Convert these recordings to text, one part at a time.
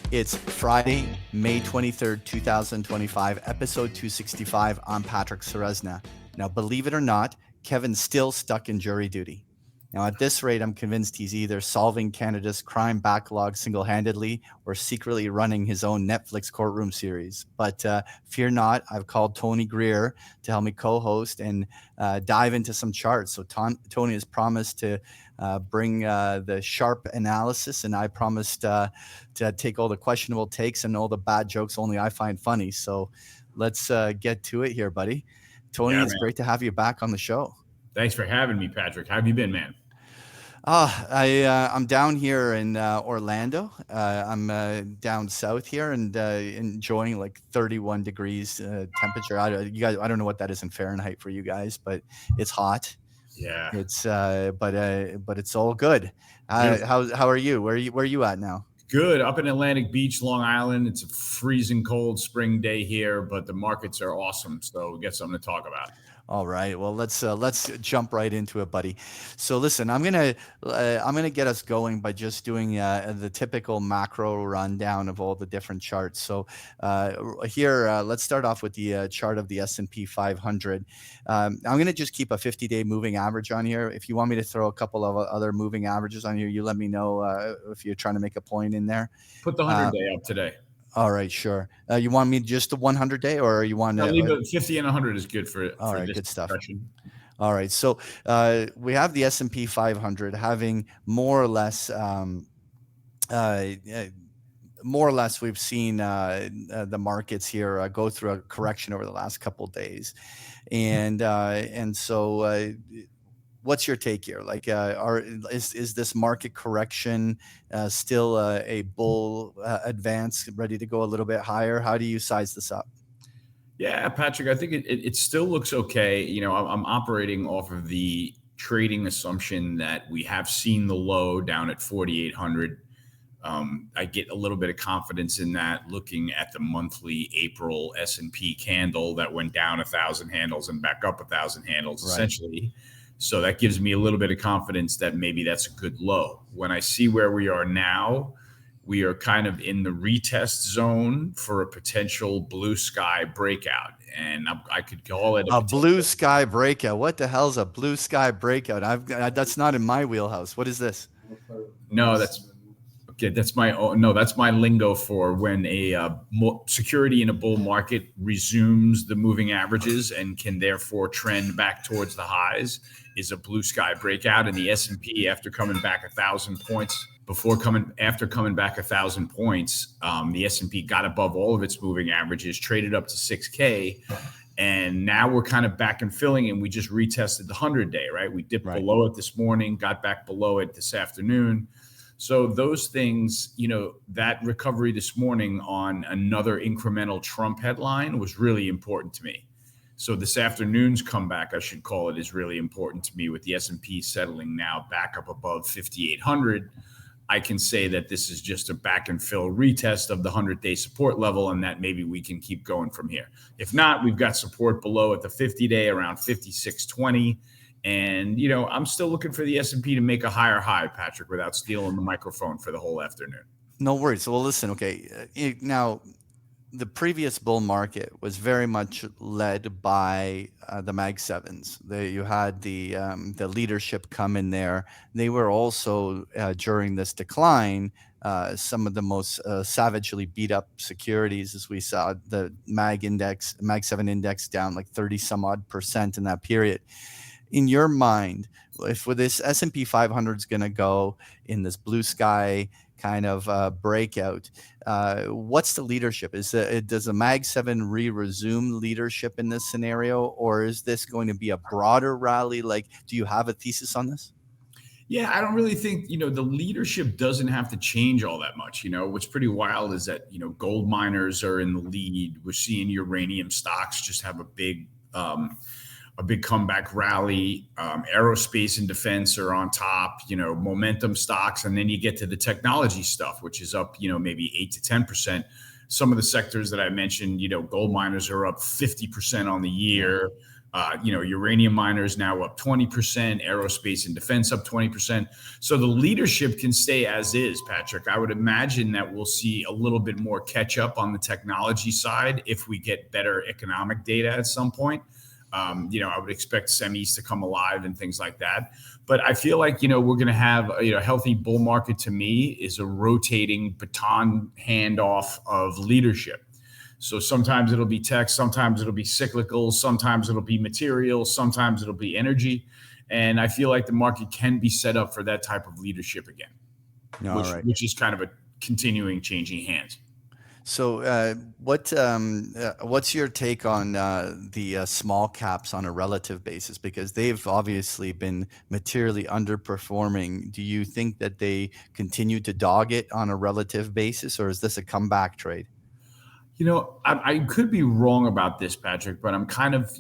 It's Friday, May 23rd, 2025, episode 265. I'm Patrick Serezna. Now, believe it or not, Kevin's still stuck in jury duty. Now, at this rate, I'm convinced he's either solving Canada's crime backlog single-handedly or secretly running his own Netflix courtroom series. But fear not, I've called Tony Greer to help me co-host and dive into some charts. So Tony has promised to bring the sharp analysis, and I promised to take all the questionable takes and all the bad jokes only I find funny. So let's get to it here, buddy. Tony, it's great to have you back on the show. Thanks for having me, Patrick. How have you been, man? I'm down here in Orlando. I'm down south here and enjoying like 31 degrees temperature. I don't know what that is in Fahrenheit for you guys, but it's hot. Yeah. It's but it's all good. How are you? Where are you at now? Good. Up in Atlantic Beach, Long Island. It's a freezing cold spring day here, but the markets are awesome. So we got something to talk about. All right. Well, let's jump right into it, buddy. So listen, I'm gonna get us going by just doing the typical macro rundown of all the different charts. So here, let's start off with the chart of the S&P 500. I'm gonna just keep a 50-day moving average on here. If you want me to throw a couple of other moving averages on here, you let me know if you're trying to make a point in there. Put the 100-day up today. All right, sure. You want me just the 100-day, or you want to leave it 50 and 100 is good for all right, this good stuff. discussion. All right, so we have the S&P 500 having more or less we've seen the markets here go through a correction over the last couple of days, and so. What's your take here? Like, is this market correction still a bull advance, ready to go a little bit higher? How do you size this up? Yeah, Patrick, I think it still looks okay. You know, I'm operating off of the trading assumption that we have seen the low down at 4,800. I get a little bit of confidence in that looking at the monthly April S&P candle that went down 1,000 handles and back up 1,000 handles, right, essentially. So that gives me a little bit of confidence that maybe that's a good low. When I see where we are now, we are kind of in the retest zone for a potential blue sky breakout. And I could call it a blue sky breakout. What the hell's a blue sky breakout? That's not in my wheelhouse. What is this? No, that's okay. That's my lingo for when a security in a bull market resumes the moving averages and can therefore trend back towards the highs. Is a blue sky breakout, and the S&P after coming back 1,000 points after coming back 1,000 points, the S&P got above all of its moving averages, traded up to 6K, and now we're kind of back and filling, and we just retested the 100-day, right? We dipped below it this morning, got back below it this afternoon. So those things, you know, that recovery this morning on another incremental Trump headline was really important to me. So this afternoon's comeback, I should call it, is really important to me with the S&P settling now back up above 5,800. I can say that this is just a back and fill retest of the 100-day support level and that maybe we can keep going from here. If not, we've got support below at the 50-day around 5620. And, you know, I'm still looking for the S&P to make a higher high, Patrick, without stealing the microphone for the whole afternoon. No worries. Well, listen, okay. Now, the previous bull market was very much led by the Mag 7s. You had the leadership come in there. They were also, during this decline, some of the most savagely beat up securities, as we saw the Mag 7 index down like 30 some odd % in that period. In your mind, if this S&P 500 is going to go in this blue sky kind of breakout, what's the leadership? Does the Mag 7 resume leadership in this scenario, or is this going to be a broader rally? Like, do you have a thesis on this? Yeah, I don't really think, you know, the leadership doesn't have to change all that much. You know, what's pretty wild is that, you know, gold miners are in the lead. We're seeing uranium stocks just have a big comeback rally. Aerospace and defense are on top, you know, momentum stocks. And then you get to the technology stuff, which is up, you know, maybe 8 to 10%. Some of the sectors that I mentioned, you know, gold miners are up 50% on the year. Uranium miners now up 20%, aerospace and defense up 20%. So the leadership can stay as is, Patrick. I would imagine that we'll see a little bit more catch up on the technology side if we get better economic data at some point. I would expect semis to come alive and things like that. But I feel like, we're going to have a healthy bull market. To me, is a rotating baton handoff of leadership. So sometimes it'll be tech, sometimes it'll be cyclical, sometimes it'll be material, sometimes it'll be energy. And I feel like the market can be set up for that type of leadership again, All right. which is kind of a continuing changing hands. So, what's your take on the small caps on a relative basis? Because they've obviously been materially underperforming. Do you think that they continue to dog it on a relative basis, or is this a comeback trade? I could be wrong about this, Patrick, but I'm kind of,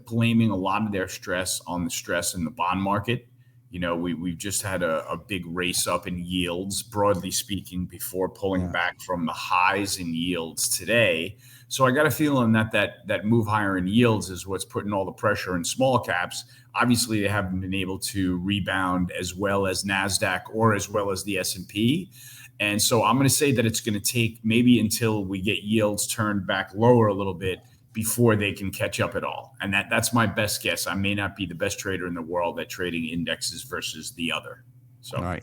blaming a lot of their stress on the stress in the bond market. We've just had a big race up in yields, broadly speaking, before pulling Yeah. back from the highs in yields today. So I got a feeling that move higher in yields is what's putting all the pressure in small caps. Obviously, they haven't been able to rebound as well as NASDAQ or as well as the S&P. And so I'm going to say that it's going to take maybe until we get yields turned back lower a little bit before they can catch up at all. And that's my best guess. I may not be the best trader in the world at trading indexes versus the other. So, All right.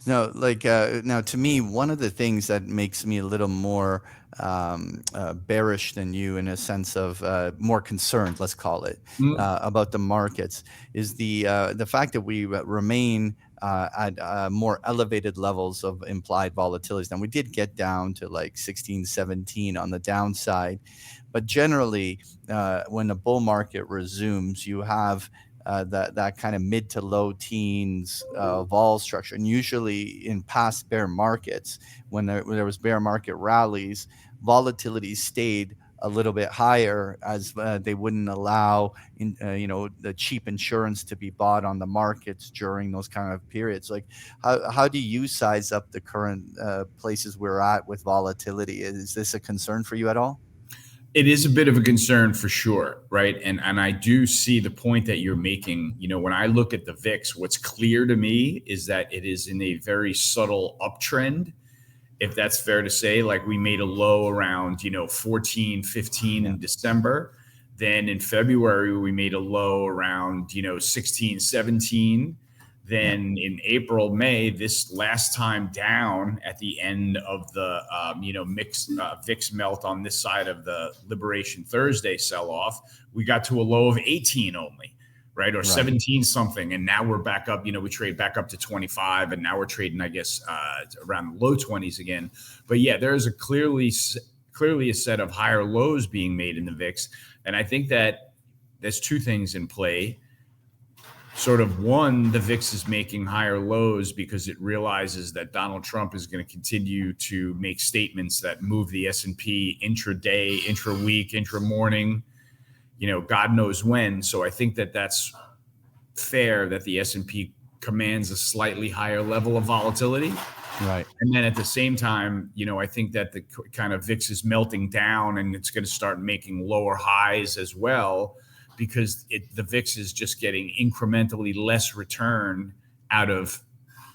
Now, to me, one of the things that makes me a little more bearish than you, in a sense of more concerned, let's call it, about the markets, is the fact that we remain at more elevated levels of implied volatilities. Now, we did get down to like 16, 17 on the downside, but generally, when the bull market resumes, you have that kind of mid to low teens vol structure. And usually in past bear markets, when there was bear market rallies, volatility stayed a little bit higher, as they wouldn't allow the cheap insurance to be bought on the markets during those kind of periods. Like, how do you size up the current places we're at with volatility? Is this a concern for you at all? it is a bit of a concern for sure, right? And I do see the point that you're making. When I look at the VIX, what's clear to me is that it is in a very subtle uptrend, if that's fair to say. Like, we made a low around 14, 15 in December. Then in February we made a low around 16, 17. Then in April, May, this last time down at the end of the VIX melt on this side of the Liberation Thursday sell-off, we got to a low of 18 only, right? Or 17 something. And now we're back up, we trade back up to 25, and now we're trading, I guess, around the low 20s again. But yeah, there is clearly a set of higher lows being made in the VIX. And I think that there's two things in play. Sort of, one, the VIX is making higher lows because it realizes that Donald Trump is going to continue to make statements that move the S&P intraday, intra-week, intra-morning, God knows when. So I think that that's fair, that the S&P commands a slightly higher level of volatility. Right. And then at the same time, I think that the kind of VIX is melting down, and it's going to start making lower highs as well, because the VIX is just getting incrementally less return out of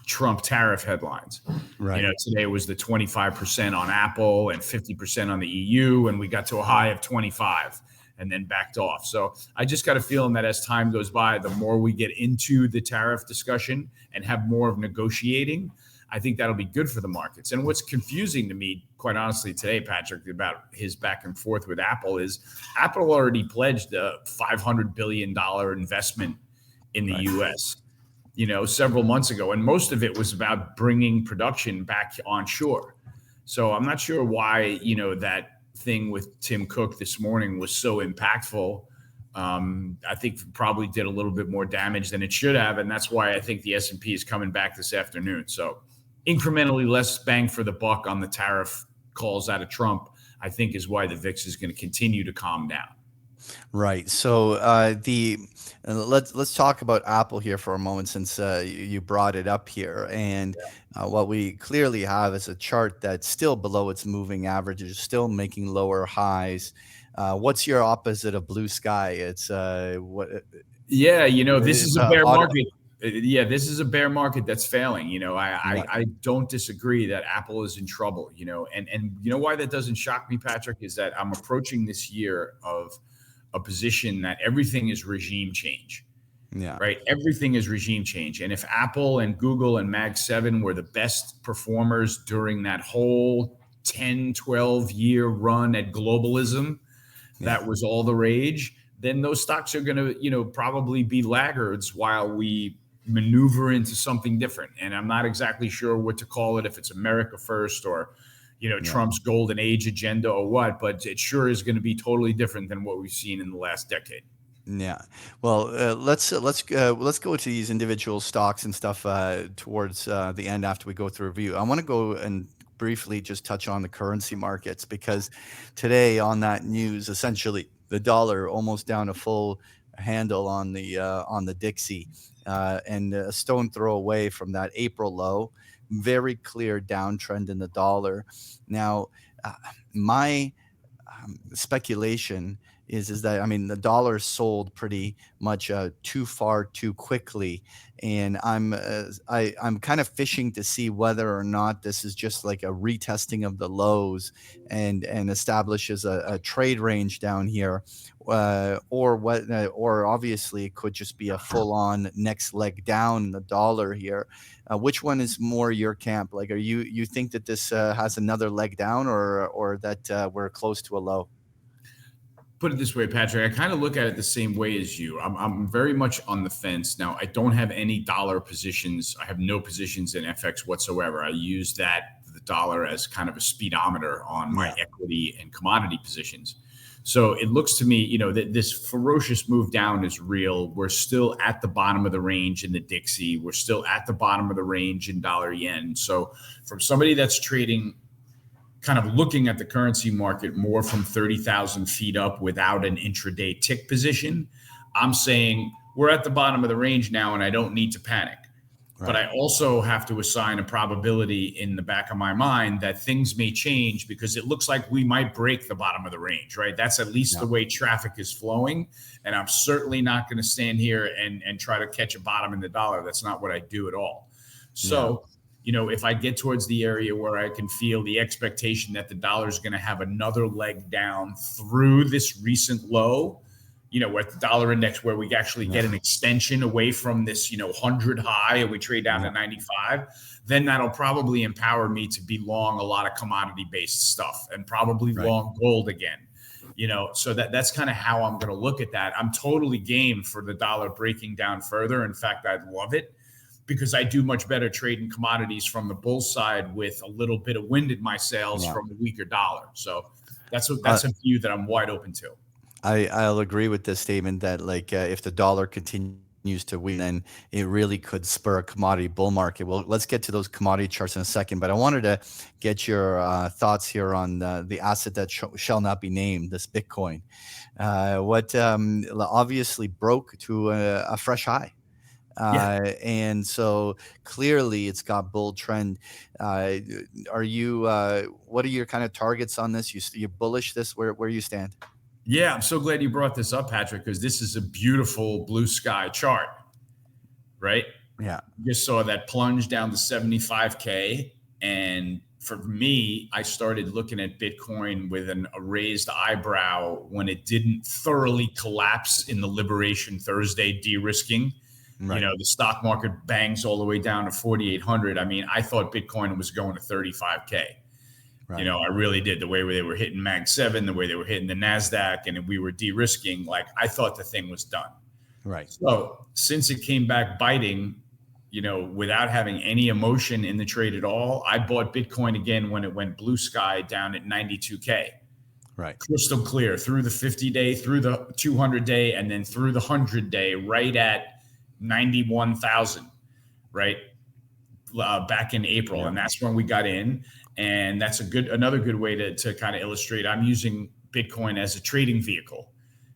Trump tariff headlines. Right. Today was the 25% on Apple and 50% on the EU, and we got to a high of 25 and then backed off. So I just got a feeling that as time goes by, the more we get into the tariff discussion and have more of negotiating, I think that'll be good for the markets. And what's confusing to me, quite honestly, today, Patrick, about his back and forth with Apple is Apple already pledged a $500 billion investment in the U.S., several months ago. And most of it was about bringing production back onshore. So I'm not sure why, that thing with Tim Cook this morning was so impactful. I think probably did a little bit more damage than it should have. And that's why I think the S&P is coming back this afternoon. So incrementally less bang for the buck on the tariff calls out of Trump, I think, is why the VIX is going to continue to calm down. Right. So let's talk about Apple here for a moment, since you brought it up here. And what we clearly have is a chart that's still below its moving averages, still making lower highs. What's your opposite of blue sky? It's what? Yeah, this It's is a bear auto. market. Yeah, this is a bear market that's failing. Yeah, I don't disagree that Apple is in trouble. And you know why that doesn't shock me, Patrick, is that I'm approaching this year of a position that everything is regime change. yeah, Right? Everything is regime change. And if Apple and Google and Mag 7 were the best performers during that whole 10, 12-year run at globalism, yeah, that was all the rage, then those stocks are going to, probably be laggards while we maneuver into something different. And I'm not exactly sure what to call it, if it's America first or, yeah. Trump's golden age agenda or what, but it sure is going to be totally different than what we've seen in the last decade. Yeah. Well, let's go to these individual stocks and stuff towards the end after we go through review. I want to go and briefly just touch on the currency markets because today on that news, essentially the dollar almost down a full handle on the Dixie, and a stone throw away from that April low. Very clear downtrend in the dollar. Now, uh, my speculation is that, I mean, the dollar sold pretty much too far too quickly, and I'm kind of fishing to see whether or not this is just like a retesting of the lows and establishes a trade range down here, or obviously it could just be a full on next leg down in the dollar here. Which one is more your camp? Like, you think that this has another leg down, or that we're close to a low? Put it this way, Patrick, I kind of look at it the same way as you. I'm very much on the fence. Now, I don't have any dollar positions. I have no positions in FX whatsoever. I use the dollar as kind of a speedometer on my Yeah. equity and commodity positions. So it looks to me, that this ferocious move down is real. We're still at the bottom of the range in the Dixie. We're still at the bottom of the range in dollar yen. So from somebody that's trading, kind of looking at the currency market more from 30,000 feet up without an intraday tick position, I'm saying we're at the bottom of the range now and I don't need to panic. But Right. I also have to assign a probability in the back of my mind that things may change because it looks like we might break the bottom of the range, right? That's at least Yeah. the way traffic is flowing. And I'm certainly not going to stand here and try to catch a bottom in the dollar. That's not what I do at all. Yeah. So, if I get towards the area where I can feel the expectation that the dollar is going to have another leg down through this recent low, at the dollar index where we actually get an extension away from this, 100 high and we trade down to 95, then that'll probably empower me to be long a lot of commodity based stuff and probably Right. long gold again. So that's kind of how I'm going to look at that. I'm totally game for the dollar breaking down further. In fact, I'd love it because I do much better trading commodities from the bull side with a little bit of wind in my sails from a weaker dollar. So that's a view that I'm wide open to. I'll agree with this statement that, like, if the dollar continues to weaken, then it really could spur a commodity bull market. Well, let's get to those commodity charts in a second, but I wanted to get your thoughts here on the asset that shall not be named, this Bitcoin. What obviously broke to a fresh high. Yeah. And so clearly it's got bull trend. Are you what are your kind of targets on this? You bullish this? Where you stand? Yeah, I'm so glad you brought this up, Patrick, because this is a beautiful blue sky chart, right? Yeah. Just saw that plunge down to 75K. And for me, I started looking at Bitcoin with a raised eyebrow when it didn't thoroughly collapse in the Liberation Thursday de-risking. Right. The stock market bangs all the way down to 4,800. I mean, I thought Bitcoin was going to 35K. Right. I really did. The way they were hitting Mag 7, the way they were hitting the NASDAQ, and we were de-risking, like I thought the thing was done. Right. So since it came back biting, without having any emotion in the trade at all, I bought Bitcoin again when it went blue sky down at 92K. Right. Crystal clear through the 50-day, through the 200-day, and then through the 100-day, right at 91,000, right? Back in April. Yeah. And that's when we got in. And that's another good way to kind of illustrate. I'm using Bitcoin as a trading vehicle,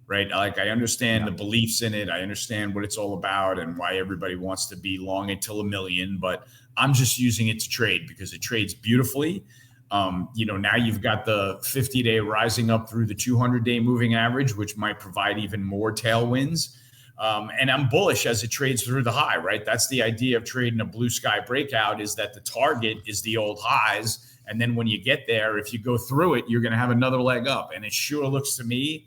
right? Like I understand the beliefs in it. I understand what it's all about and why everybody wants to be long until 1 million, but I'm just using it to trade because it trades beautifully. Now you've got the 50-day rising up through the 200-day moving average, which might provide even more tailwinds. And I'm bullish as it trades through the high, right? That's the idea of trading a blue sky breakout, is that the target is the old highs. And then when you get there, if you go through it, you're going to have another leg up. And it sure looks to me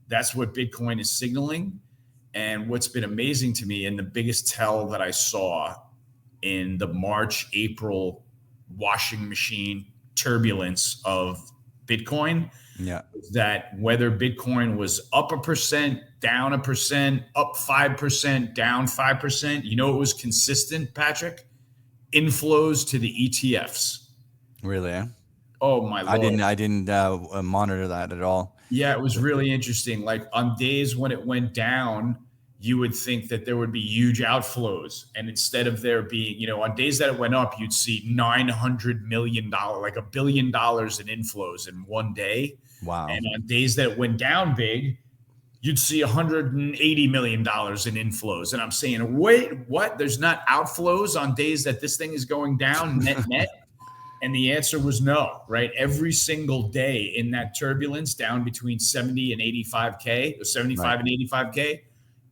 that's what Bitcoin is signaling. And what's been amazing to me, and the biggest tell that I saw in the March, April washing machine turbulence of Bitcoin, that whether Bitcoin was up 1%, down 1%, up 5%, down 5%, it was consistent, Patrick? Inflows to the ETFs. Really? Eh? Oh my Lord. I didn't monitor that at all. Yeah, it was really interesting. Like on days when it went down, you would think that there would be huge outflows. And instead of there being, on days that it went up, you'd see $900 million, like $1 billion in inflows in one day. Wow. And on days that it went down big, you'd see $180 million in inflows. And I'm saying, wait, what? There's not outflows on days that this thing is going down net? And the answer was no, right? Every single day in that turbulence, down between 70 and 85K, or 75 and 85K,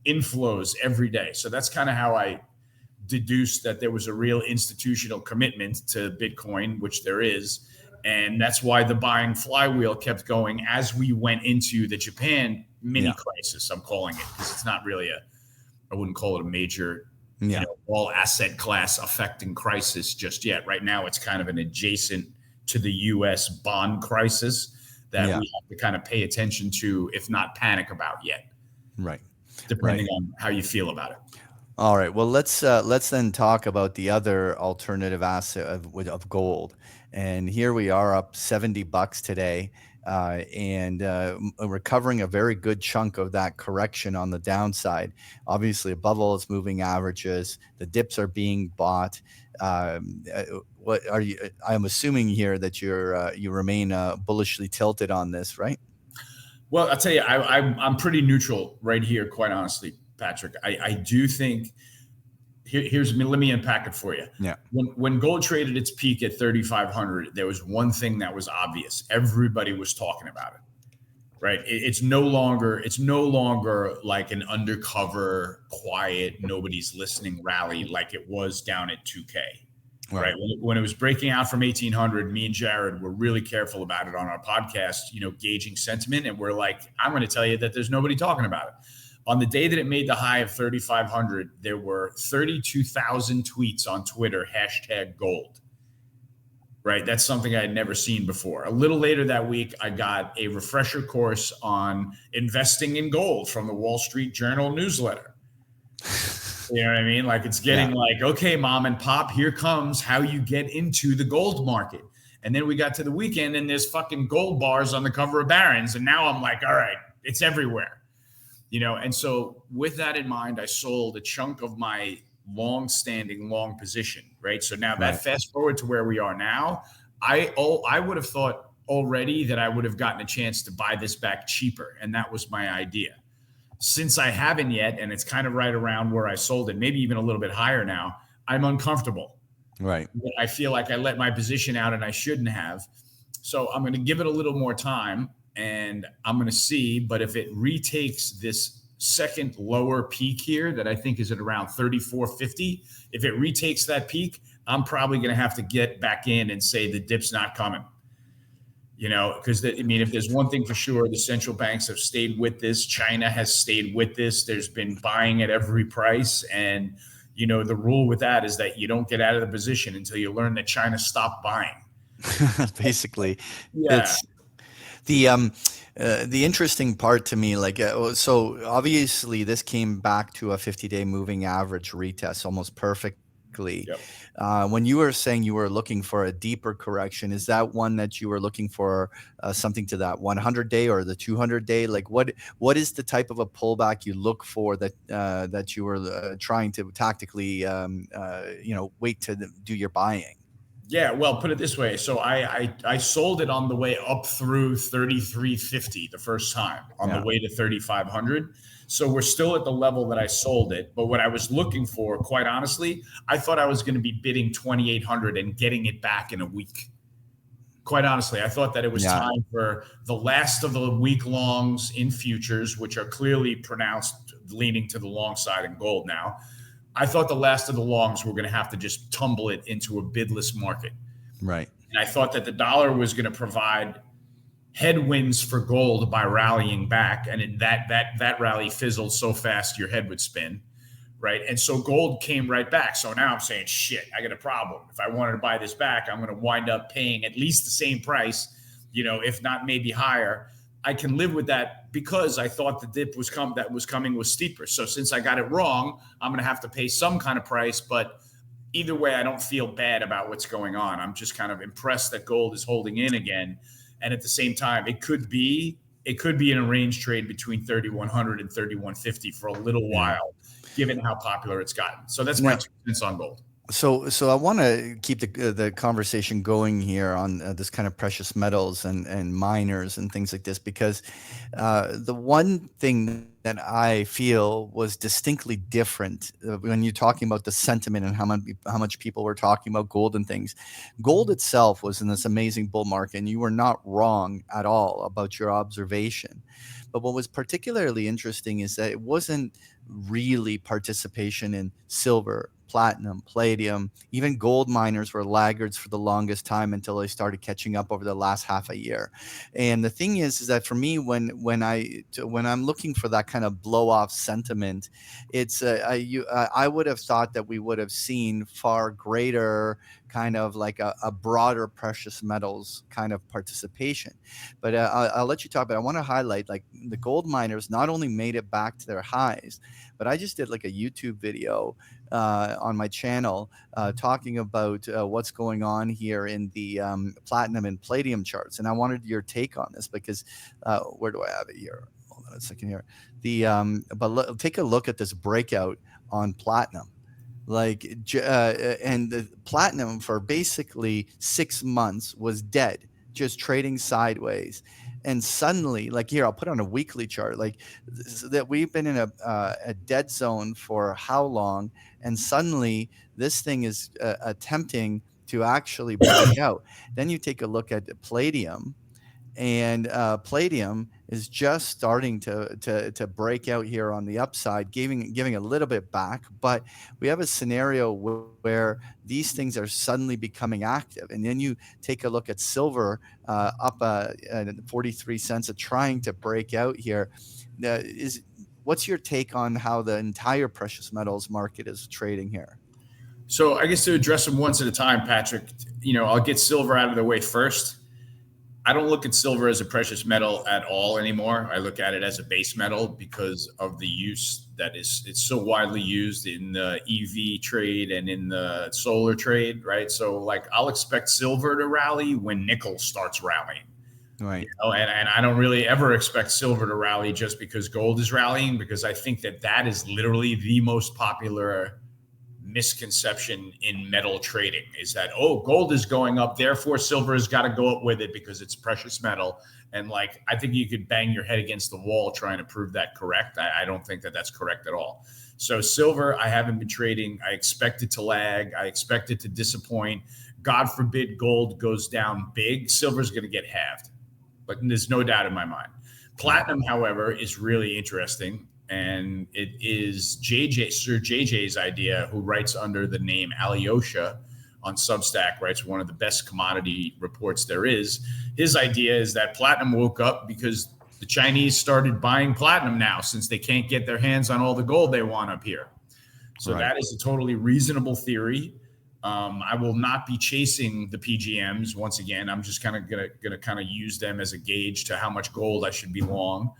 inflows every day. So that's kind of how I deduced that there was a real institutional commitment to Bitcoin, which there is. And that's why the buying flywheel kept going as we went into the Japan mini crisis, I'm calling it, because it's not really I wouldn't call it a major all asset class affecting crisis just yet. Right now, it's kind of an adjacent to the U.S. bond crisis that we have to kind of pay attention to, if not panic about yet. Right. Depending on how you feel about it. All right. Well, let's then talk about the other alternative asset of gold. And here we are up $70 today. And recovering a very good chunk of that correction on the downside. Obviously, above all its moving averages, the dips are being bought. What are you? I'm assuming here that you remain bullishly tilted on this, right? Well, I'll tell you, I'm pretty neutral right here, quite honestly, Patrick. I do think. Let me unpack it for you. Yeah. When gold traded its peak at 3,500, there was one thing that was obvious. Everybody was talking about it, right? It's no longer like an undercover, quiet, nobody's listening rally like it was down at 2K, right? When it was breaking out from 1,800, me and Jared were really careful about it on our podcast, gauging sentiment. And we're like, I'm going to tell you that there's nobody talking about it. On the day that it made the high of 3,500, there were 32,000 tweets on Twitter, #gold, right? That's something I had never seen before. A little later that week, I got a refresher course on investing in gold from the Wall Street Journal newsletter. You know what I mean? Like it's getting like, okay, mom and pop, here comes how you get into the gold market. And then we got to the weekend and there's fucking gold bars on the cover of Barron's. And now I'm like, all right, it's everywhere. And so with that in mind, I sold a chunk of my long-standing long position, right? So now that fast forward to where we are now, I would have thought already that I would have gotten a chance to buy this back cheaper. And that was my idea. Since I haven't yet, and it's kind of right around where I sold it, maybe even a little bit higher now, I'm uncomfortable. Right. I feel like I let my position out and I shouldn't have. So I'm going to give it a little more time. And I'm going to see, but if it retakes this second lower peak here that I think is at around 34.50, if it retakes that peak, I'm probably going to have to get back in and say the dip's not coming. Because if there's one thing for sure, the central banks have stayed with this. China has stayed with this. There's been buying at every price. And, the rule with that is that you don't get out of the position until you learn that China stopped buying. Basically, yeah. It's the interesting part to me, so obviously this came back to a 50-day moving average retest almost perfectly. Yep. When you were saying you were looking for a deeper correction, is that one that you were looking for something to that 100-day or the 200-day? Like what is the type of a pullback you look for that you were trying to tactically wait to do your buying? Yeah, well, put it this way. So I sold it on the way up through 33.50 the first time on the way to 3,500. So we're still at the level that I sold it. But what I was looking for, quite honestly, I thought I was going to be bidding 2,800 and getting it back in a week. Quite honestly, I thought that it was Yeah. time for the last of the week longs in futures, which are clearly pronounced leaning to the long side in gold now. I thought the last of the longs were going to have to just tumble it into a bidless market. Right. And I thought that the dollar was going to provide headwinds for gold by rallying back, and that rally fizzled so fast your head would spin, right? And so gold came right back. So now I'm saying, shit, I got a problem. If I wanted to buy this back, I'm going to wind up paying at least the same price, if not maybe higher. I can live with that because I thought the dip was coming was steeper. So since I got it wrong, I'm going to have to pay some kind of price, but either way, I don't feel bad about what's going on. I'm just kind of impressed that gold is holding in again. And at the same time, it could be in a range trade between 3,100 and 3,150 for a little while, given how popular it's gotten. So that's my 2 cents on gold. So I want to keep the conversation going here on this kind of precious metals and miners and things like this, because the one thing that I feel was distinctly different when you're talking about the sentiment and how much people were talking about gold and things. Gold itself was in this amazing bull market, and you were not wrong at all about your observation. But what was particularly interesting is that it wasn't really participation in silver, platinum, palladium. Even gold miners were laggards for the longest time until they started catching up over the last half a year. And the thing is that for me, when I'm looking for that kind of blow off sentiment, it's I would have thought that we would have seen far greater kind of like a broader precious metals kind of participation. But I'll let you talk. But I want to highlight, like, the gold miners not only made it back to their highs, but I just did like a YouTube video on my channel talking about what's going on here in the platinum and palladium charts. And I wanted your take on this because where do I have it here? Hold on a second here. Take a look at this breakout on platinum. And the platinum for basically 6 months was dead, just trading sideways. And suddenly, like here, I'll put on a weekly chart, like that we've been in a dead zone for how long? And suddenly this thing is attempting to actually break out. Then you take a look at palladium, and palladium is just starting to break out here on the upside, giving a little bit back. But we have a scenario where these things are suddenly becoming active. And then you take a look at silver up 43 cents, trying to break out here. What's your take on how the entire precious metals market is trading here? So I guess to address them once at a time, Patrick, I'll get silver out of the way first. I don't look at silver as a precious metal at all anymore. I look at it as a base metal because of the use that it's so widely used in the EV trade and in the solar trade, right? So like I'll expect silver to rally when nickel starts rallying. Right. And I don't really ever expect silver to rally just because gold is rallying, because I think that is literally the most popular misconception in metal trading, is that, gold is going up, therefore silver has got to go up with it because it's precious metal. And like, I think you could bang your head against the wall trying to prove that correct. I don't think that that's correct at all. So silver, I haven't been trading. I expect it to lag. I expect it to disappoint. God forbid gold goes down big, silver's going to get halved. Like, there's no doubt in my mind. Platinum, however, is really interesting. And it is Sir JJ's idea, who writes under the name Alyosha on Substack, writes one of the best commodity reports there is. His idea is that platinum woke up because the Chinese started buying platinum now, since they can't get their hands on all the gold they want up here. So That is a totally reasonable theory. I will not be chasing the PGMs once again. I'm just kind of gonna kind of use them as a gauge to how much gold I should be long.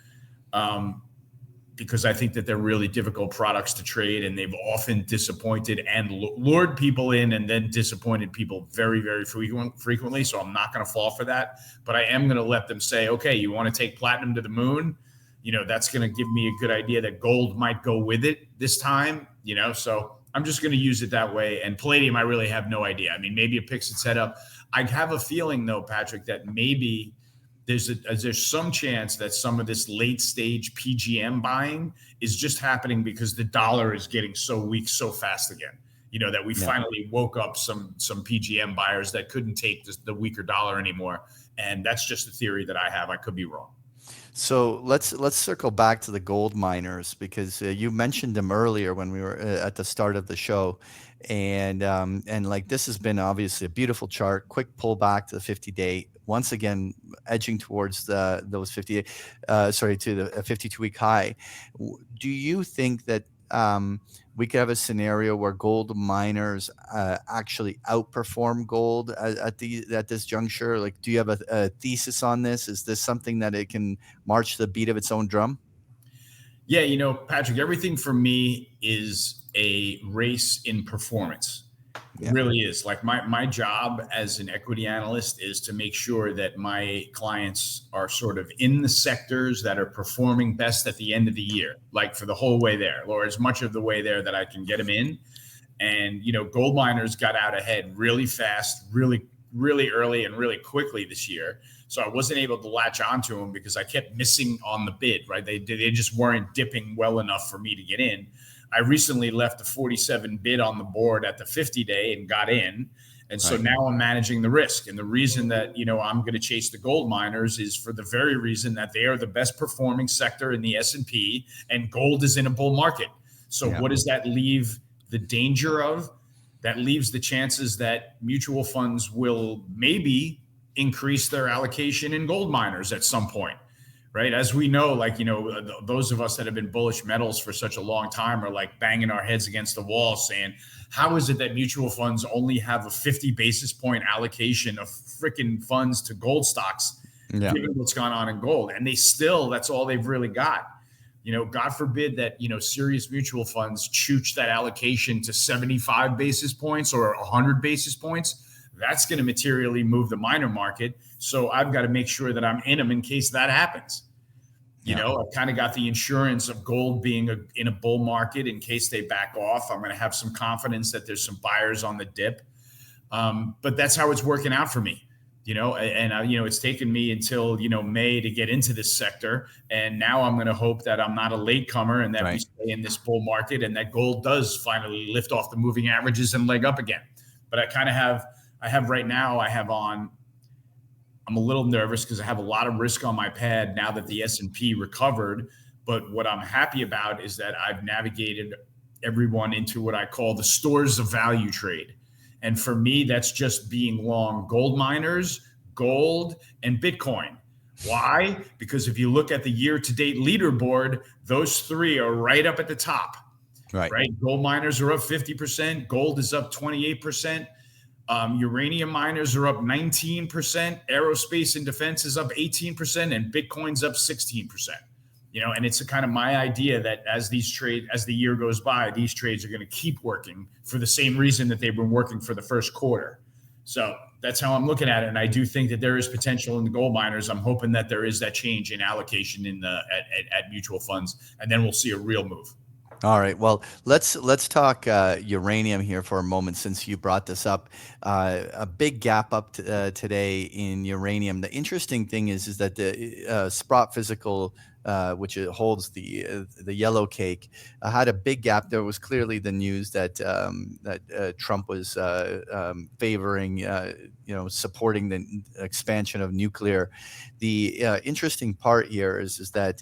Because I think that they're really difficult products to trade, and they've often disappointed and lured people in and then disappointed people very, very frequently. So I'm not going to fall for that, but I am going to let them say, okay, you want to take platinum to the moon? That's going to give me a good idea that gold might go with it this time, so I'm just going to use it that way. And palladium, I really have no idea. I mean, maybe it picks its head up. I have a feeling though, Patrick, that maybe there's some chance that some of this late stage PGM buying is just happening because the dollar is getting so weak so fast again. that we Yeah. finally woke up some PGM buyers that couldn't take the weaker dollar anymore. And that's just a theory that I have. I could be wrong. So let's circle back to the gold miners because you mentioned them earlier when we were at the start of the show, and like this has been obviously a beautiful chart, quick pullback to the 50-day, once again edging towards those 50, sorry, to the 52-week high. Do you think that we could have a scenario where gold miners actually outperform gold at this juncture? Like, do you have a thesis on this? Is this something that it can march to the beat of its own drum? Yeah, Patrick, everything for me is a race in performance. It Yeah. really is. Like my job as an equity analyst is to make sure that my clients are sort of in the sectors that are performing best at the end of the year, like for the whole way there, or as much of the way there that I can get them in. And, gold miners got out ahead really fast, really, really early and really quickly this year. So I wasn't able to latch onto them because I kept missing on the bid, right? They just weren't dipping well enough for me to get in. I recently left a 47 bid on the board at the 50-day and got in. And so Right. now I'm managing the risk. And the reason that, I'm going to chase the gold miners is for the very reason that they are the best performing sector in the S&P and gold is in a bull market. So Yeah. what does that leave the danger of? That leaves the chances that mutual funds will maybe increase their allocation in gold miners at some point. Right. As we know, those of us that have been bullish metals for such a long time are like banging our heads against the wall saying, how is it that mutual funds only have a 50 basis point allocation of freaking funds to gold stocks, Yeah. given what's gone on in gold? And that's all they've really got. God forbid that, serious mutual funds chooch that allocation to 75 basis points or 100 basis points. That's going to materially move the miner market. So I've got to make sure that I'm in them in case that happens. I've kind of got the insurance of gold being in a bull market in case they back off. I'm going to have some confidence that there's some buyers on the dip. But that's how it's working out for me. It's taken me until, May to get into this sector. And now I'm going to hope that I'm not a latecomer and that we Right. stay in this bull market and that gold does finally lift off the moving averages and leg up again. But I'm a little nervous because I have a lot of risk on my pad now that the S&P recovered. But what I'm happy about is that I've navigated everyone into what I call the stores of value trade. And for me, that's just being long gold miners, gold, and Bitcoin. Why? Because if you look at the year-to-date leaderboard, those three are right up at the top. Right? Gold miners are up 50%. Gold is up 28%. Uranium miners are up 19%. Aerospace and defense is up 18%. And Bitcoin's up 16%. And it's a kind of my idea that as the year goes by, these trades are going to keep working for the same reason that they've been working for the first quarter. So that's how I'm looking at it. And I do think that there is potential in the gold miners. I'm hoping that there is that change in allocation at mutual funds, and then we'll see a real move. All right. Well, let's talk uranium here for a moment, since you brought this up. A big gap up today in uranium. The interesting thing is that the Sprott Physical, which holds the yellow cake, had a big gap. There was clearly the news that Trump was favoring, supporting the expansion of nuclear. The interesting part here is that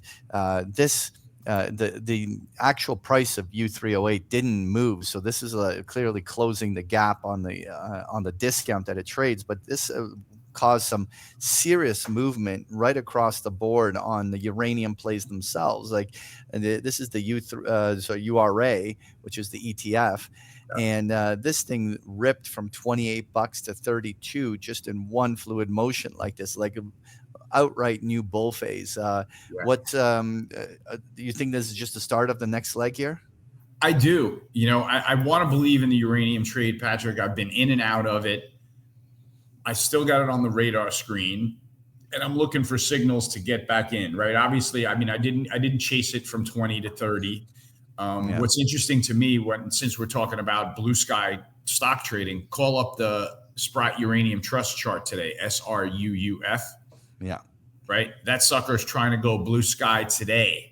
this. The actual price of U308 didn't move, so this is clearly closing the gap on the discount that it trades. But this caused some serious movement right across the board on the uranium plays themselves. This is the URA, which is the ETF. And this thing ripped from $28 to $32 just in one fluid motion like this, like outright new bull phase. What do you think this is just the start of the next leg here? I do. I want to believe in the uranium trade, Patrick. I've been in and out of it. I still got it on the radar screen, and I'm looking for signals to get back in. Right? Obviously, I didn't chase it from 20 to 30. What's interesting to me, since we're talking about blue sky stock trading, call up the Sprott Uranium Trust chart today, SRUUF. Yeah. Right. That sucker's trying to go blue sky today.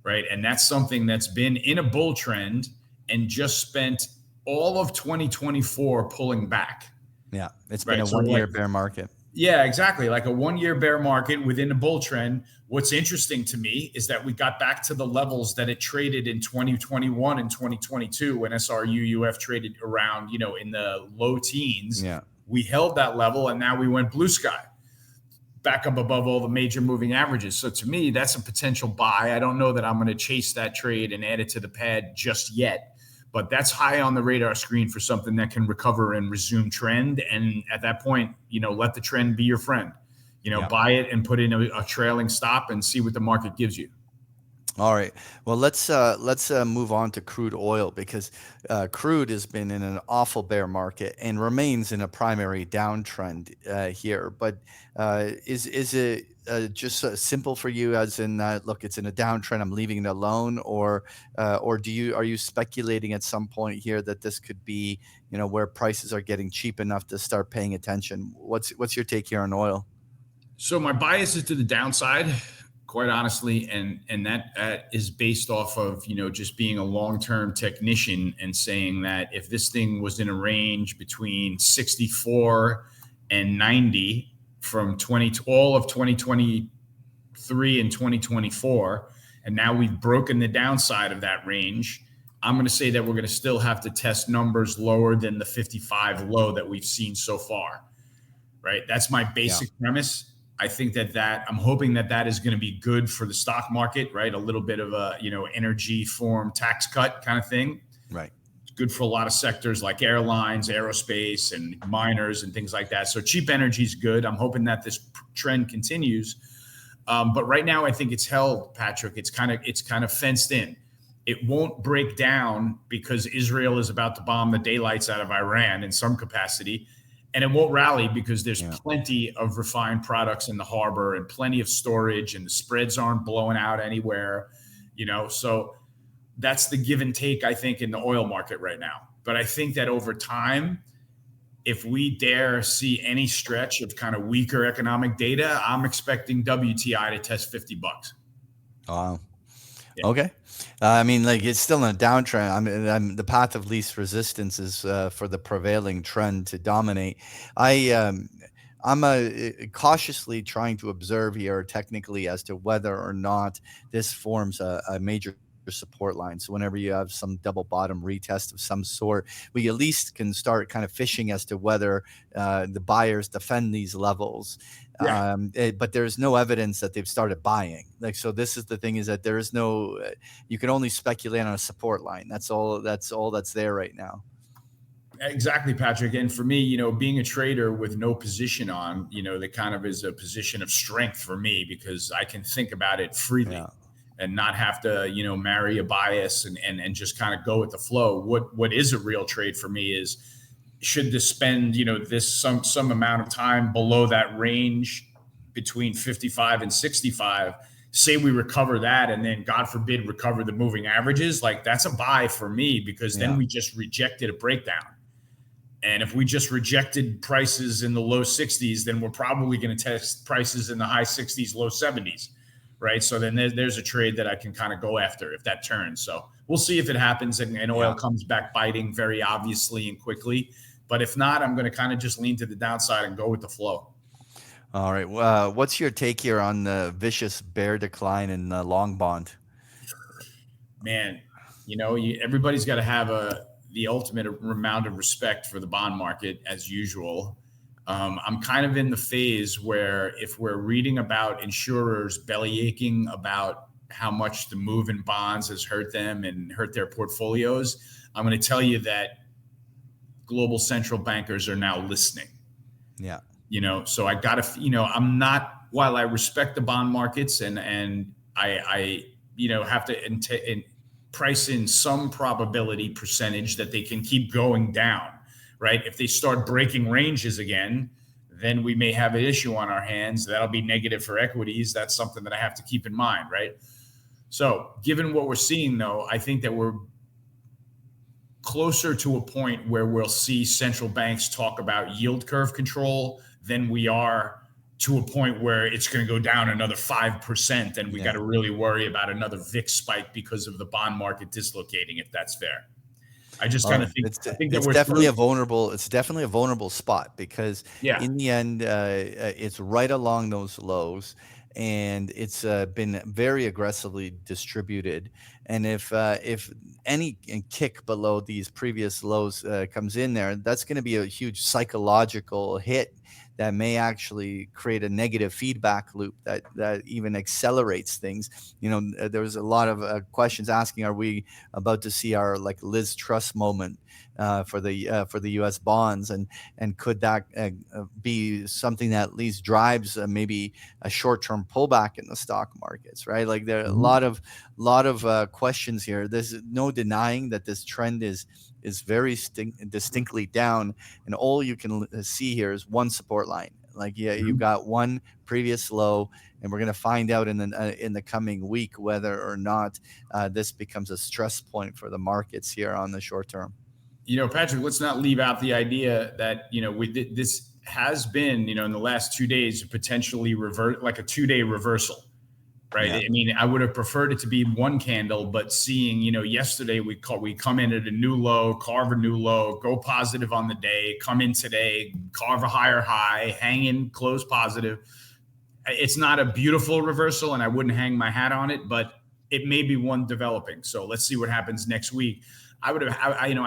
Right. And that's something that's been in a bull trend and just spent all of 2024 pulling back. Yeah, it's been Right. a So like, 1 year bear market. yeah, exactly. Like a 1 year bear market within a bull trend. What's interesting to me is that we got back to the levels that it traded in 2021 and 2022 when SRUUF traded around, in the low teens. Yeah. We held that level and now we went blue sky back up above all the major moving averages. So to me, that's a potential buy. I don't know that I'm going to chase that trade and add it to the pad just yet, but that's high on the radar screen for something that can recover and resume trend. And at that point, let the trend be your friend. Buy it and put in a trailing stop and see what the market gives you. All right. Well, let's move on to crude oil because crude has been in an awful bear market and remains in a primary downtrend here. But is it just simple for you, as in look, it's in a downtrend, I'm leaving it alone, or are you speculating at some point here that this could be where prices are getting cheap enough to start paying attention? What's your take here on oil? So my bias is to the downside, quite honestly, and that is based off of just being a long-term technician and saying that if this thing was in a range between 64 and 90 from all of 2023 and 2024, and now we've broken the downside of that range, I'm going to say that we're going to still have to test numbers lower than the 55 low that we've seen so far. Right? That's my basic premise. I think that I'm hoping that is going to be good for the stock market, right? A little bit of a, energy form tax cut kind of thing. Right. It's good for a lot of sectors like airlines, aerospace, and miners and things like that. So cheap energy is good. I'm hoping that this trend continues. But right now, I think it's held, Patrick. It's kind of fenced in. It won't break down because Israel is about to bomb the daylights out of Iran in some capacity. And it won't rally because there's plenty of refined products in the harbor and plenty of storage, and the spreads aren't blowing out anywhere, So that's the give and take, I think, in the oil market right now. But I think that over time, if we dare see any stretch of kind of weaker economic data, I'm expecting WTI to test $50. Wow. Yeah. Okay. I mean, like, it's still in a downtrend. I'm the path of least resistance is for the prevailing trend to dominate. I'm cautiously trying to observe here technically as to whether or not this forms a major support line. So whenever you have some double bottom retest of some sort, we at least can start kind of fishing as to whether the buyers defend these levels. Yeah. But there's no evidence that they've started buying. Like, so this is the thing, is that there is no, you can only speculate on a support line. That's all that's there right now. Exactly, Patrick. And for me, being a trader with no position on, that kind of is a position of strength for me because I can think about it freely and not have to, marry a bias and just kind of go with the flow. What is a real trade for me is, should this spend, this some amount of time below that range between 55 and 65, say we recover that and then God forbid recover the moving averages, like that's a buy for me because then we just rejected a breakdown. And if we just rejected prices in the low 60s, then we're probably going to test prices in the high 60s, low 70s. Right. So then there's a trade that I can kind of go after if that turns. So we'll see if it happens and oil comes back biting very obviously and quickly. But if not, I'm going to kind of just lean to the downside and go with the flow. All right. What's your take here on the vicious bear decline in the long bond? Man, everybody's got to have the ultimate amount of respect for the bond market as usual. I'm kind of in the phase where if we're reading about insurers belly aching about how much the move in bonds has hurt them and hurt their portfolios, I'm going to tell you that global central bankers are now listening. Yeah. So I got to, I'm not, while I respect the bond markets and I have to price in some probability percentage that they can keep going down, right? If they start breaking ranges again, then we may have an issue on our hands. That'll be negative for equities. That's something that I have to keep in mind, right? So given what we're seeing, though, I think that we're closer to a point where we'll see central banks talk about yield curve control than we are to a point where it's going to go down another 5%. And we got to really worry about another VIX spike because of the bond market dislocating, if that's fair. I just All kind of right. think I think that It's we're definitely through. a vulnerable. It's definitely a vulnerable spot because Yeah. in the end, it's right along those lows, and it's been very aggressively distributed. And if any kick below these previous lows comes in there, that's going to be a huge psychological hit that may actually create a negative feedback loop that even accelerates things. There was a lot of questions asking, are we about to see our like Liz Truss moment for the U.S. bonds, and could that be something that at least drives maybe a short-term pullback in the stock markets, right? Like there are a Mhm. lot of questions here. There's no denying that this trend is very distinctly down, and all you can see here is one support line. Like, yeah, you've Mhm. got one previous low, and we're going to find out in the coming week whether or not this becomes a stress point for the markets here on the short term. Patrick, let's not leave out the idea that, this has been, in the last 2 days, potentially revert like a 2-day reversal, right? Yeah. I mean, I would have preferred it to be one candle, but seeing, yesterday we come in at a new low, carve a new low, go positive on the day, come in today, carve a higher high, hang in, close positive. It's not a beautiful reversal, and I wouldn't hang my hat on it, but it may be one developing. So let's see what happens next week. I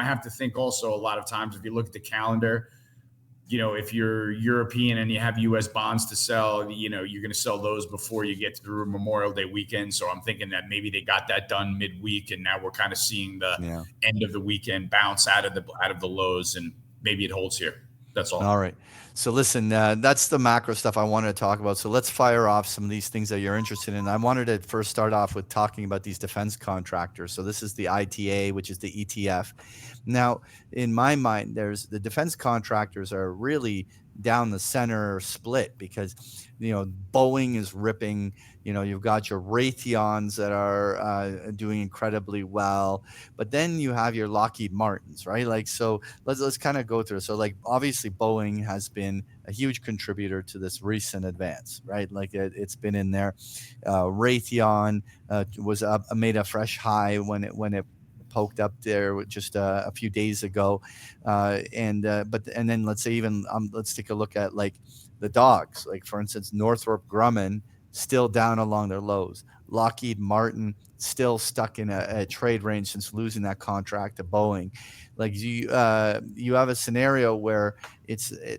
have to think also a lot of times if you look at the calendar, if you're European and you have U.S. bonds to sell, you're going to sell those before you get through Memorial Day weekend. So I'm thinking that maybe they got that done midweek, and now we're kind of seeing the Yeah. end of the weekend bounce out of the lows, and maybe it holds here. That's All all. right. So listen, that's the macro stuff I wanted to talk about. So let's fire off some of these things that you're interested in. I wanted to first start off with talking about these defense contractors. So this is the ITA, which is the ETF. Now, in my mind, there's the defense contractors are really down the center split because Boeing is ripping. You've got your Raytheons that are doing incredibly well, but then you have your Lockheed Martins, right? Like, so let's kind of go through. So like obviously Boeing has been a huge contributor to this recent advance, right? Like it's been in there. Raytheon was up, made a fresh high when it poked up there just a few days ago, and then let's say even let's take a look at like the dogs, like for instance Northrop Grumman still down along their lows. Lockheed Martin still stuck in a trade range since losing that contract to Boeing. Like you have a scenario where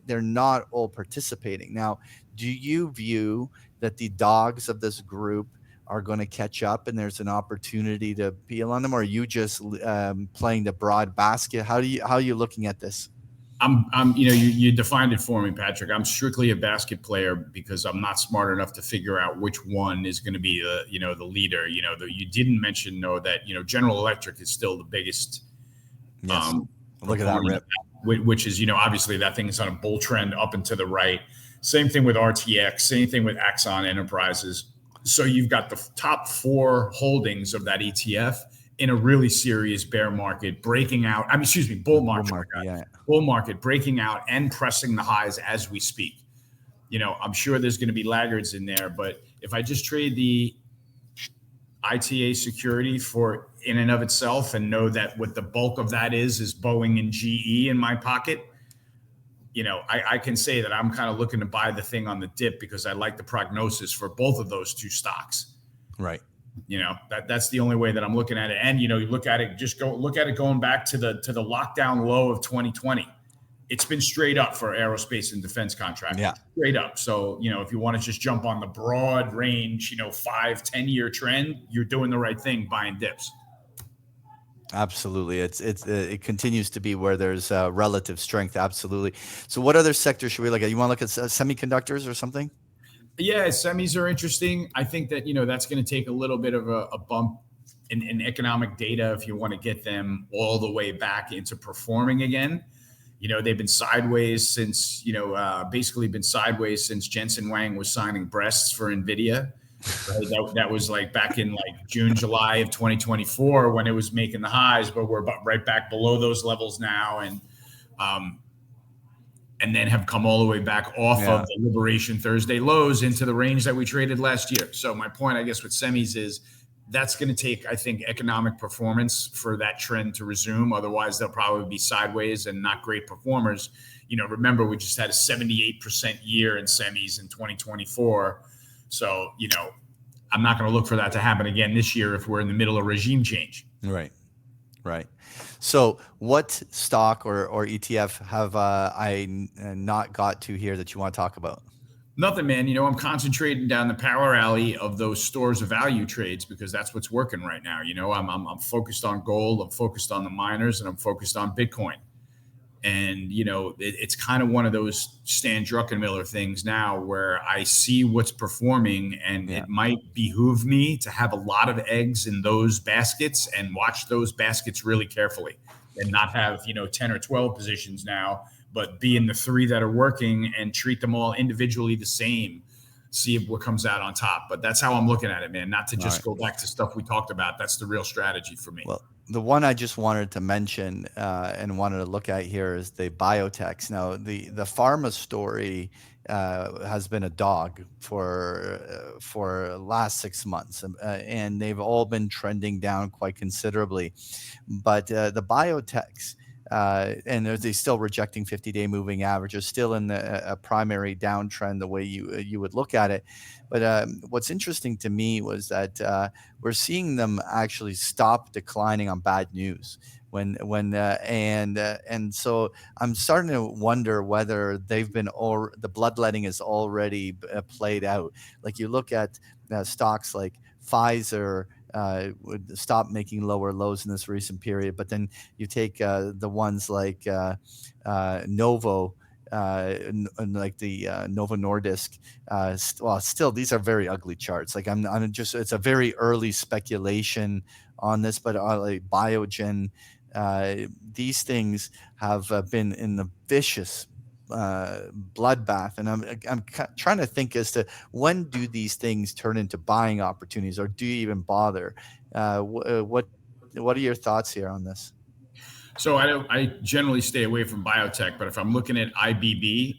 they're not all participating. Now, do you view that the dogs of this group are going to catch up and there's an opportunity to peel on them, or are you just playing the broad basket? How are you looking at this? You defined it for me, Patrick. I'm strictly a basket player because I'm not smart enough to figure out which one is going to be the leader. You didn't mention though that, General Electric is still the biggest Yes. Look at that proponent of rip. that, which is, obviously that thing is on a bull trend up and to the right. Same thing with RTX, same thing with Axon Enterprises. So you've got the top 4 holdings of that ETF in a really serious bear market breaking out. Bull Bull market. market, yeah. Bull market breaking out and pressing the highs as we speak. I'm sure there's going to be laggards in there, but if I just trade the ITA security for in and of itself and know that what the bulk of that is Boeing and GE in my pocket, I can say that I'm kind of looking to buy the thing on the dip because I like the prognosis for both of those two stocks. Right. That's the only way that I'm looking at it. And, you look at it, look at it going back to the lockdown low of 2020. It's been straight up for aerospace and defense contracting. Yeah. Straight up. So, if you want to just jump on the broad range, 5-10 year trend, you're doing the right thing buying dips. Absolutely. It continues to be where there's relative strength. Absolutely. So what other sectors should we look at? You want to look at semiconductors or something? Yeah, semis are interesting. I think that, that's going to take a little bit of a bump in economic data if you want to get them all the way back into performing again. They've been sideways since, basically been sideways since Jensen Huang was signing breasts for NVIDIA. Right? That was like back in like June, July of 2024 when it was making the highs, but we're right back below those levels now. And then have come all the way back off of the Liberation Thursday lows into the range that we traded last year. So my point, I guess, with semis is That's going to take, I think, economic performance for that trend to resume. Otherwise, they'll probably be sideways and not great performers. Remember, we just had a 78% year in semis in 2024. So, I'm not going to look for that to happen again this year if we're in the middle of regime change. Right. Right. So, what stock or ETF have I not got to here that you want to talk about? Nothing, man. I'm concentrating down the power alley of those stores of value trades because that's what's working right now. I'm focused on gold, I'm focused on the miners, and I'm focused on Bitcoin. And, it's kind of one of those Stan Druckenmiller things now where I see what's performing, and it might behoove me to have a lot of eggs in those baskets and watch those baskets really carefully and not have, 10 or 12 positions now, but be in the 3 that are working and treat them all individually the same, see what comes out on top. But that's how I'm looking at it, man, not to just go back to stuff we talked about. That's the real strategy for me. Well, the one I just wanted to mention and wanted to look at here is the biotechs. Now, the pharma story has been a dog for last 6 months, and they've all been trending down quite considerably. But the biotechs, and they're still rejecting 50-day moving averages, still in a primary downtrend the way you would look at it. But what's interesting to me was that we're seeing them actually stop declining on bad news. And so I'm starting to wonder whether they've been, or the bloodletting is already played out. Like you look at stocks like Pfizer. Would stop making lower lows in this recent period, but then you take the ones like Novo, and like the Novo Nordisk. Still these are very ugly charts. Like I'm just, it's a very early speculation on this, but like Biogen, these things have been in the vicious bloodbath, and I'm trying to think as to when do these things turn into buying opportunities, or do you even bother? What are your thoughts here on this? So I generally stay away from biotech, but if I'm looking at IBB,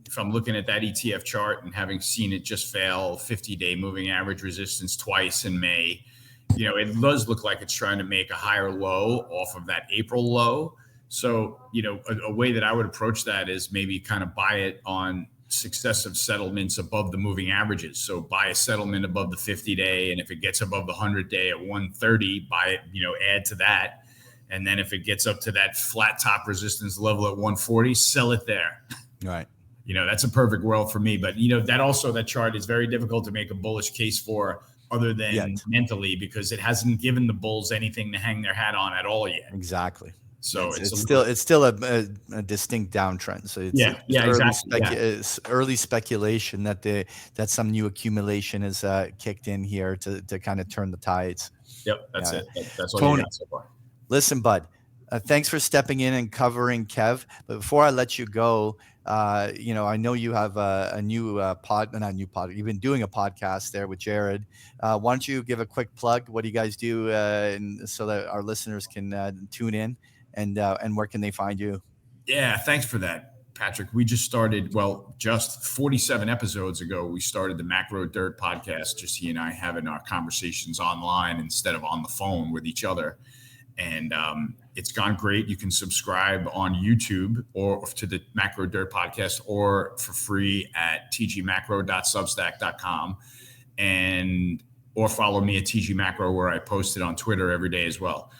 if I'm looking at that ETF chart and having seen it just fail 50-day moving average resistance twice in May, it does look like it's trying to make a higher low off of that April low. So, a way that I would approach that is maybe kind of buy it on successive settlements above the moving averages. So buy a settlement above the 50-day, and if it gets above the 100-day at 130, buy it, add to that. And then if it gets up to that flat top resistance level at 140, sell it there. Right. That's a perfect world for me. But, that chart is very difficult to make a bullish case for other than mentally, because it hasn't given the bulls anything to hang their hat on at all yet. Exactly. So it's still a distinct downtrend. So it's early speculation that some new accumulation is kicked in here to kind of turn the tides. Yep, that's it. That's all Tony, you got so far. Listen, bud, thanks for stepping in and covering Kev. But before I let you go, I know you have a new you've been doing a podcast there with Jared. Why don't you give a quick plug? What do you guys do, and so that our listeners can tune in, and where can they find you? Yeah, thanks for that, Patrick. We just started, just 47 episodes ago, we started the Macro Dirt podcast, just he and I having our conversations online instead of on the phone with each other. And it's gone great. You can subscribe on YouTube or to the Macro Dirt podcast, or for free at tgmacro.substack.com, or follow me at tgmacro, where I post it on Twitter every day as well.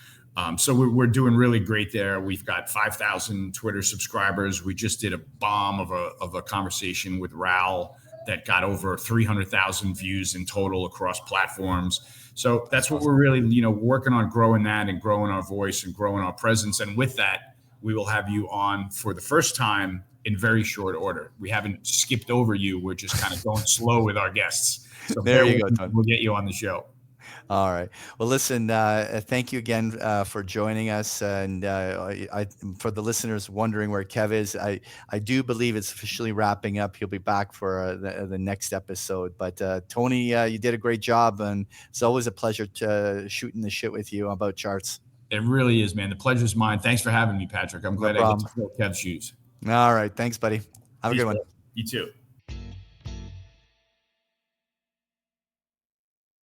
So we're doing really great there. We've got 5,000 Twitter subscribers. We just did a bomb of a conversation with Raul that got over 300,000 views in total across platforms. So that's what we're really, working on, growing that and growing our voice and growing our presence. And with that, we will have you on for the first time in very short order. We haven't skipped over you. We're just kind of going slow with our guests. So there you go, Tony. We'll get you on the show. All right. Well, listen, thank you again for joining us. And for the listeners wondering where Kev is, I do believe it's officially wrapping up. He'll be back for the next episode. But Tony, you did a great job. And it's always a pleasure shooting the shit with you about charts. It really is, man. The pleasure's mine. Thanks for having me, Patrick. I'm glad I get to fill Kev's shoes. All right. Thanks, buddy. Have a good one. You too.